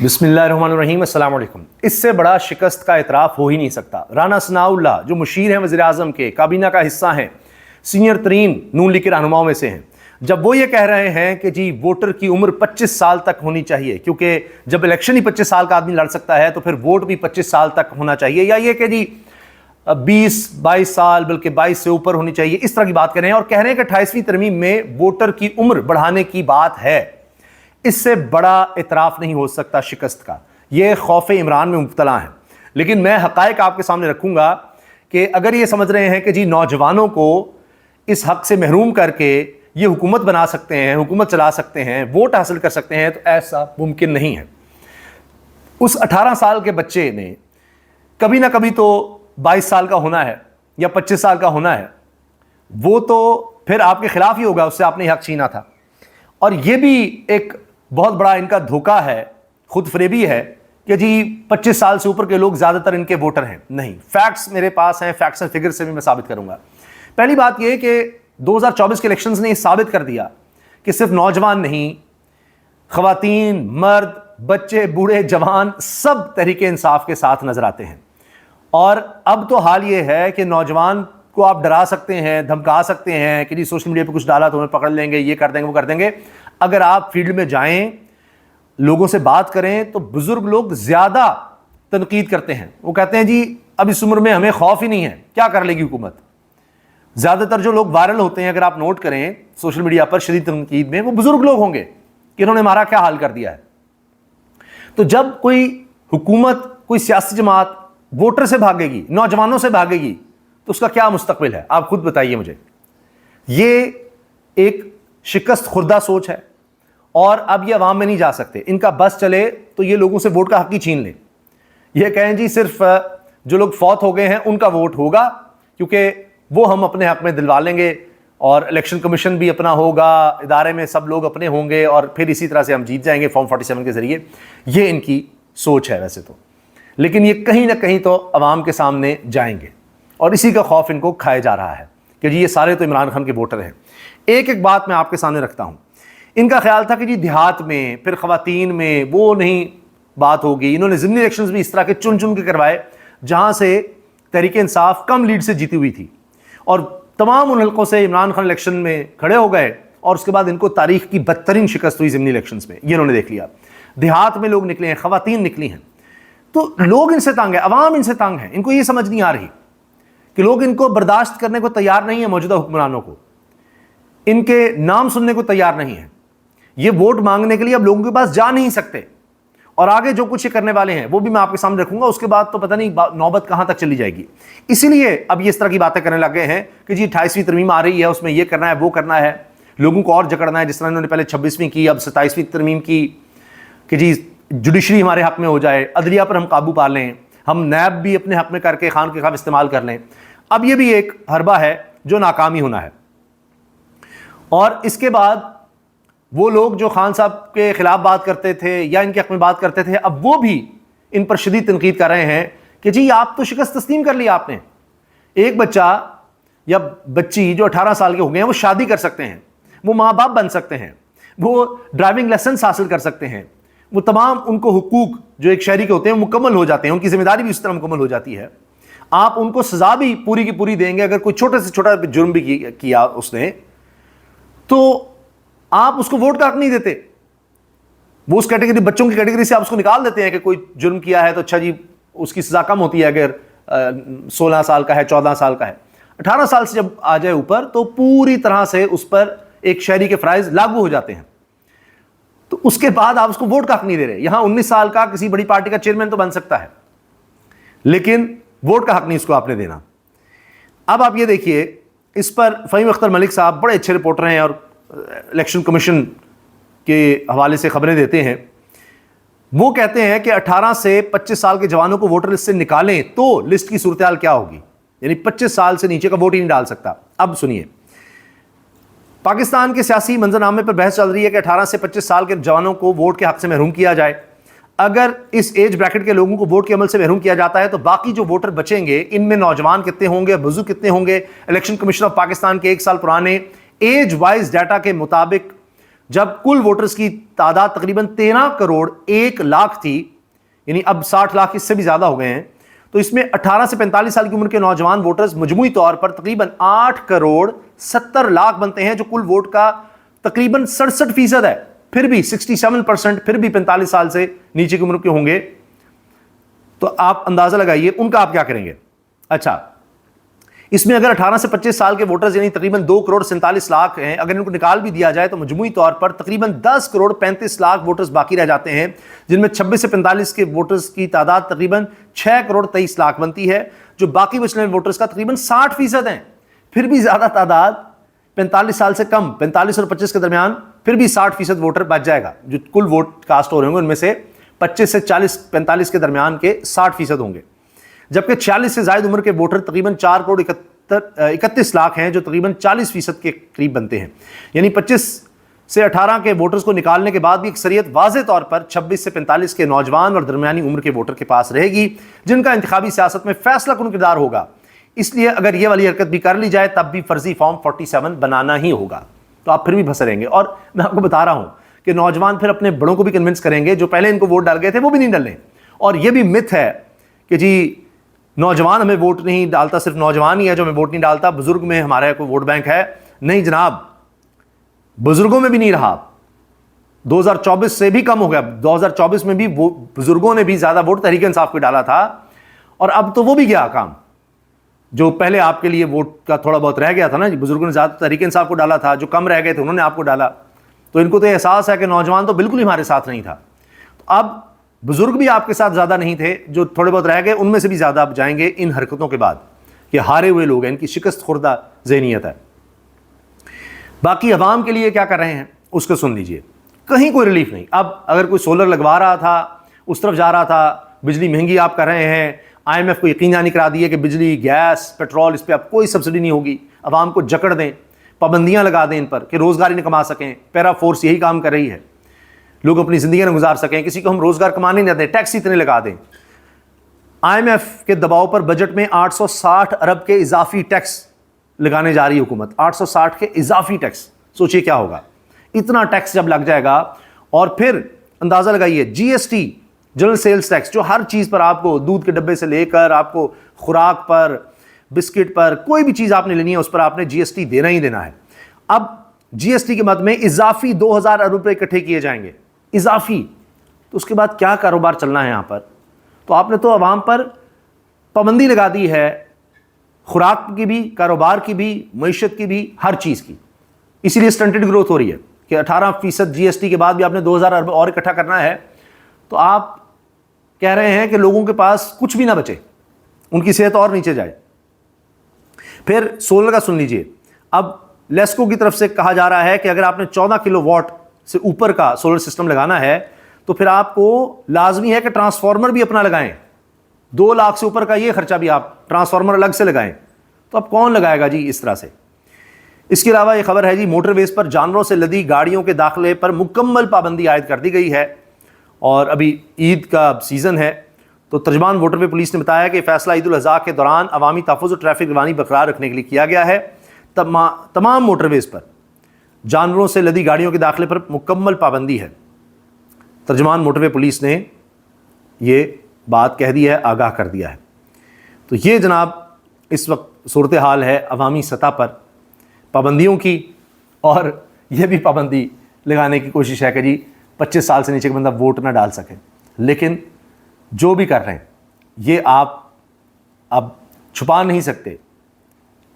बिस्मिल्लाहिर्रहमानिर्रहीम, अस्सलाम वालेकुम। इससे बड़ा शिकस्त का इतराफ़ हो ही नहीं सकता। राना सनाउल्लाह जो मुशीर हैं वज़ीर आज़म के, काबीना का हिस्सा हैं, सीनियर तरीन नून लीग के रहनुमाओं में से हैं, जब वो ये कह रहे हैं कि जी वोटर की उम्र 25 साल तक होनी चाहिए, क्योंकि जब इलेक्शन ही 25 साल का आदमी लड़ सकता है तो फिर वोट भी 25 साल तक होना चाहिए, या ये कि जी 20-22 साल बल्कि 22 से ऊपर होनी चाहिए, इस तरह की बात कर रहे हैं और कह रहे हैं कि 28वीं तरमीम में वोटर की उम्र बढ़ाने की बात है। इससे बड़ा इतराफ़ नहीं हो सकता शिकस्त का। ये खौफ इमरान में मुब्तला हैं। लेकिन मैं हक़ाइक़ आपके सामने रखूँगा कि अगर ये समझ रहे हैं कि जी नौजवानों को इस हक़ से महरूम करके ये हुकूमत बना सकते हैं, हुकूमत चला सकते हैं, वोट हासिल कर सकते हैं, तो ऐसा मुमकिन नहीं है। उस 18 साल के बच्चे ने कभी ना कभी तो 22 साल का होना है या 25 साल का होना है, वो तो फिर आपके खिलाफ ही होगा, उससे आपने हक़ छीना था। और ये भी एक बहुत बड़ा इनका धोखा है, खुद फरेबी है कि जी 25 साल से ऊपर के लोग ज़्यादातर इनके वोटर हैं। नहीं, फैक्ट्स मेरे पास हैं, फैक्ट्स एंड फिगर से भी मैं साबित करूंगा। पहली बात यह कि 2024 के इलेक्शंस ने साबित कर दिया कि सिर्फ नौजवान नहीं, ख़वातीन, मर्द, बच्चे, बूढ़े, जवान सब तहरीके इंसाफ के साथ नजर आते हैं। और अब तो हाल ये है कि नौजवान को आप डरा सकते हैं, धमका सकते हैं कि जी सोशल मीडिया पे कुछ डाला तो हमें पकड़ लेंगे, ये कर देंगे, वो कर देंगे। अगर आप फील्ड में जाएं, लोगों से बात करें, तो बुजुर्ग लोग ज्यादा तनकीद करते हैं। वो कहते हैं जी अब इस उम्र में हमें खौफ ही नहीं है, क्या कर लेगी हुकूमत। ज्यादातर जो लोग वायरल होते हैं, अगर आप नोट करें सोशल मीडिया पर शदीद तनकीद में, वो बुजुर्ग लोग होंगे कि इन्होंने हमारा क्या हाल कर दिया है। तो जब कोई हुकूमत, कोई सियासी जमात वोटर से भागेगी, नौजवानों से भागेगी, तो उसका क्या मुस्तकबिल है, आप खुद बताइए मुझे। ये एक शिकस्त खुर्दा सोच है और अब ये अवाम में नहीं जा सकते। इनका बस चले तो ये लोगों से वोट का हक ही छीन ले। ये कहें जी सिर्फ जो लोग फौत हो गए हैं उनका वोट होगा, क्योंकि वो हम अपने हक में दिलवा लेंगे और इलेक्शन कमीशन भी अपना होगा, इदारे में सब लोग अपने होंगे और फिर इसी तरह से हम जीत जाएंगे फॉर्म 47 के जरिए। ये इनकी सोच है वैसे तो, लेकिन ये कहीं ना कहीं तो अवाम के सामने जाएंगे और इसी का खौफ इनको खाया जा रहा है कि जी ये सारे तो इमरान खान के वोटर हैं। एक एक बात मैं आपके सामने रखता हूं। इनका ख्याल था कि जी देहात में, फिर ख़वातीन में वो नहीं बात होगी। इन्होंने ज़िमनी इलेक्शंस भी इस तरह के चुन चुन के करवाए जहां से तहरीक इंसाफ कम लीड से जीती हुई थी, और तमाम उन हल्कों से इमरान खान इलेक्शन में खड़े हो गए और उसके बाद इनको तारीख की बदतरीन शिकस्त हुई ज़िमनी इलेक्शंस में। ये इन्होंने देख लिया। देहात में लोग निकले हैं, ख़वातीन निकली हैं, तो लोग इनसे तंग है, अवाम इनसे तंग है। इनको ये समझ नहीं आ रही कि लोग इनको बर्दाश्त करने को तैयार नहीं है, मौजूदा हुक्मरानों को, इनके नाम सुनने को तैयार नहीं है। ये वोट मांगने के लिए अब लोगों के पास जा नहीं सकते, और आगे जो कुछ ये करने वाले हैं वो भी मैं आपके सामने रखूंगा। उसके बाद तो पता नहीं नौबत कहां तक चली जाएगी। इसीलिए अब ये इस तरह की बातें करने लग गए हैं कि जी 28वीं तरमीम आ रही है, उसमें ये करना है, वो करना है, लोगों को और जकड़ना है। जिस तरह इन्होंने पहले 26वीं की, अब 27वीं तरमीम की कि जी जुडिशरी हमारे हक में हो जाए, अदलिया पर हम काबू पा लें, हम नैब भी अपने हक में करके खान के खिलाफ इस्तेमाल कर लें। अब ये भी एक हरबा है जो नाकामी होना है। और इसके बाद वो लोग जो खान साहब के खिलाफ बात करते थे या इनके हक में बात करते थे, अब वो भी इन पर शदीद तनकीद कर रहे हैं कि जी आप तो शिकस्त तस्लीम कर लिया आपने। एक बच्चा या बच्ची जो 18 साल के हो गए हैं वो शादी कर सकते हैं, वो माँ बाप बन सकते हैं, वो ड्राइविंग लाइसेंस हासिल कर सकते हैं, वो तमाम उनको हुकूक जो एक शहरी के होते हैं मुकम्मल हो जाते हैं, उनकी जिम्मेदारी भी उस तरह मुकम्मल हो जाती है। आप उनको सजा भी पूरी की पूरी देंगे। अगर कोई छोटे से छोटा जुर्म भी किया उसने, तो आप उसको वोट का हक नहीं देते। वो उस कैटेगरी, बच्चों की कैटेगरी से आप उसको निकाल देते हैं कि कोई जुर्म किया है तो अच्छा जी उसकी सजा कम होती है अगर 16 साल का है, 14 साल का है। 18 साल से जब आ जाए ऊपर तो पूरी तरह से उस पर एक शहरी के फराइज लागू हो जाते हैं। तो उसके बाद आप उसको वोट का हक नहीं दे रहे। यहां 19 साल का किसी बड़ी पार्टी का चेयरमैन तो बन सकता है, लेकिन वोट का हक नहीं उसको आपने देना। अब आप ये देखिए, इस पर फ़हीम अख्तर मलिक साहब बड़े अच्छे रिपोर्टर हैं और इलेक्शन कमीशन के हवाले से खबरें देते हैं। वो कहते हैं कि 18 से 25 साल के जवानों को वोटर लिस्ट से निकालें तो लिस्ट की सूरत हाल क्या होगी, यानी 25 साल से नीचे का वोट ही नहीं डाल सकता। अब सुनिए, पाकिस्तान के सियासी मंजरनामे पर बहस चल रही है कि 18 से 25 साल के जवानों को वोट के हक से महरूम किया जाए। अगर इस एज ब्रैकेट के लोगों को वोट के अमल से महरूम किया जाता है तो बाकी जो वोटर बचेंगे, इनमें नौजवान कितने होंगे, बुजुर्ग कितने होंगे। इलेक्शन कमीशन ऑफ पाकिस्तान के 1 साल पुराने एज वाइज डाटा के मुताबिक جب کل ووٹرز کی تعداد تقریباً 13 کروڑ 1 لاکھ تھی، یعنی اب 60 لاکھ اس سے بھی زیادہ ہو گئے ہیں، تو اس میں 18 سے 45 سال کی عمر کے نوجوان ووٹرز مجموعی طور پر تقریباً 8 کروڑ 70 لاکھ بنتے ہیں، جو کل ووٹ کا تقریباً 67% ہے۔ پھر بھی 67% پھر بھی 45 سال سے نیچے کی عمر کے ہوں گے، تو آپ اندازہ لگائیے ان کا آپ کیا کریں گے۔ اچھا، اس میں اگر 18 سے 25 سال کے ووٹرز یعنی تقریباً 2 کروڑ 47 لاکھ ہیں، اگر ان کو نکال بھی دیا جائے تو مجموعی طور پر تقریباً 10 کروڑ 35 لاکھ ووٹرز باقی رہ جاتے ہیں، جن میں 26 سے 45 کے ووٹرز کی تعداد تقریباً 6 کروڑ 23 لاکھ بنتی ہے، جو باقی بچنے والے ووٹرز کا تقریباً 60% ہیں۔ پھر بھی زیادہ تعداد 45 سال سے کم، 45 اور 25 کے درمیان، پھر بھی 60% ووٹر بچ جائے گا۔ جو کل ووٹ کاسٹ ہو رہے ہوں گے ان میں سے 25 سے 45 کے درمیان کے 60% ہوں گے، جبکہ 46 سے زائد عمر کے ووٹر تقریباً 4 کروڑ 31 لاکھ ہیں، جو تقریباً 40% کے قریب بنتے ہیں۔ یعنی 25 سے 18 کے ووٹرز کو نکالنے کے بعد بھی اکثریت واضح طور پر 26 سے 45 کے نوجوان اور درمیانی عمر کے ووٹر کے پاس رہے گی، جن کا انتخابی سیاست میں فیصلہ کن کردار ہوگا۔ اس لیے اگر یہ والی حرکت بھی کر لی جائے تب بھی فرضی فارم 47 بنانا ہی ہوگا، تو آپ پھر بھی پھنسے رہیں گے۔ اور میں آپ کو بتا رہا ہوں کہ نوجوان پھر اپنے بڑوں کو بھی کنونس کریں گے، جو پہلے ان کو ووٹ ڈال گئے تھے وہ بھی نہیں ڈالیں۔ اور یہ بھی مت ہے کہ جی نوجوان ہمیں ووٹ نہیں ڈالتا، صرف نوجوان ہی ہے جو ہمیں ووٹ نہیں ڈالتا، بزرگ میں ہمارا کوئی ووٹ بینک ہے۔ نہیں جناب، بزرگوں میں بھی نہیں رہا، 2024 سے بھی کم ہو گیا۔ 2024 میں بھی بزرگوں نے بھی زیادہ ووٹ تحریک انصاف کو ڈالا تھا، اور اب تو وہ بھی گیا کام۔ جو پہلے آپ کے لیے ووٹ کا تھوڑا بہت رہ گیا تھا نا، بزرگوں نے زیادہ تحریک انصاف کو ڈالا تھا، جو کم رہ گئے تھے انہوں نے آپ کو ڈالا، تو ان کو تو احساس ہے کہ نوجوان تو بالکل ہی ہمارے ساتھ نہیں تھا۔ تو اب بزرگ بھی آپ کے ساتھ زیادہ نہیں تھے، جو تھوڑے بہت رہ گئے ان میں سے بھی زیادہ اب جائیں گے ان حرکتوں کے بعد۔ یہ ہارے ہوئے لوگ ہیں، ان کی شکست خوردہ ذہنیت ہے۔ باقی عوام کے لیے کیا کر رہے ہیں اس کو سن لیجئے۔ کہیں کوئی ریلیف نہیں۔ اب اگر کوئی سولر لگوا رہا تھا، اس طرف جا رہا تھا، بجلی مہنگی آپ کر رہے ہیں، IMF کو یقین دہانی کرا دی ہے کہ بجلی، گیس، پیٹرول اس پہ اب کوئی سبسڈی نہیں ہوگی، عوام کو جکڑ دیں، پابندیاں لگا دیں ان پر کہ روزگار ہی نہ کما سکیں۔ پیرا فورس یہی کام کر رہی ہے، لوگ اپنی زندگیاں نہ گزار سکیں، کسی کو ہم روزگار کمانے نہیں دیں، ٹیکس اتنے لگا دیں۔ IMF کے دباؤ پر بجٹ میں 860 ارب کے اضافی ٹیکس لگانے جا رہی ہے حکومت، 860 کے اضافی ٹیکس۔ سوچئے کیا ہوگا اتنا ٹیکس جب لگ جائے گا۔ اور پھر اندازہ لگائیے GST، جنرل سیلز ٹیکس، جو ہر چیز پر آپ کو، دودھ کے ڈبے سے لے کر آپ کو خوراک پر، بسکٹ پر، کوئی بھی چیز آپ نے لینی ہے اس پر آپ نے GST دینا ہی دینا ہے۔ اب GST کے مد میں اضافی 2000 ارب روپے اکٹھے کیے جائیں گے، اضافی۔ تو اس کے بعد کیا کاروبار چلنا ہے یہاں پر؟ تو آپ نے تو عوام پر پابندی لگا دی ہے، خوراک کی بھی، کاروبار کی بھی، معیشت کی بھی، ہر چیز کی۔ اسی لیے سٹنٹڈ گروتھ ہو رہی ہے کہ 18% GST کے بعد بھی آپ نے 2000 ارب اور اکٹھا کرنا ہے۔ تو آپ کہہ رہے ہیں کہ لوگوں کے پاس کچھ بھی نہ بچے، ان کی صحت اور نیچے جائے۔ پھر سولر کا سن لیجئے۔ اب لیسکو کی طرف سے کہا جا رہا ہے کہ اگر آپ نے 14 کلو واٹ سے اوپر کا سولر سسٹم لگانا ہے تو پھر آپ کو لازمی ہے کہ ٹرانسفارمر بھی اپنا لگائیں۔ 2 لاکھ سے اوپر کا یہ خرچہ بھی آپ ٹرانسفارمر الگ سے لگائیں۔ تو اب کون لگائے گا جی اس طرح سے؟ اس کے علاوہ یہ خبر ہے جی، موٹر ویز پر جانوروں سے لدی گاڑیوں کے داخلے پر مکمل پابندی عائد کر دی گئی ہے، اور ابھی عید کا سیزن ہے۔ تو ترجمان موٹر وے پولیس نے بتایا کہ فیصلہ عید الاضحیٰ کے دوران عوامی تحفظ اور ٹریفک روانی برقرار رکھنے کے لیے کیا گیا ہے۔ تمام موٹر ویز پر جانوروں سے لدی گاڑیوں کے داخلے پر مکمل پابندی ہے۔ ترجمان موٹر وے پولیس نے یہ بات کہہ دی ہے، آگاہ کر دیا ہے۔ تو یہ جناب اس وقت صورتحال ہے عوامی سطح پر پابندیوں کی، اور یہ بھی پابندی لگانے کی کوشش ہے کہ جی 25 سال سے نیچے کا بندہ ووٹ نہ ڈال سکے۔ لیکن جو بھی کر رہے ہیں یہ آپ اب چھپا نہیں سکتے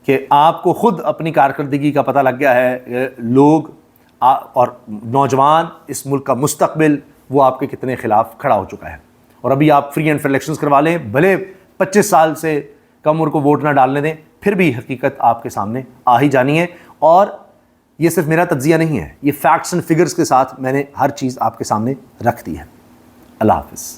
کہ آپ کو خود اپنی کارکردگی کا پتہ لگ گیا ہے، لوگ اور نوجوان، اس ملک کا مستقبل، وہ آپ کے کتنے خلاف کھڑا ہو چکا ہے۔ اور ابھی آپ فری اینڈ فیئر الیکشنز کروا لیں، بھلے 25 سال سے کم عمر کو ووٹ نہ ڈالنے دیں، پھر بھی حقیقت آپ کے سامنے آ ہی جانی ہے۔ اور یہ صرف میرا تجزیہ نہیں ہے، یہ فیکٹس اینڈ فگرز کے ساتھ میں نے ہر چیز آپ کے سامنے رکھ دی ہے۔ اللہ حافظ۔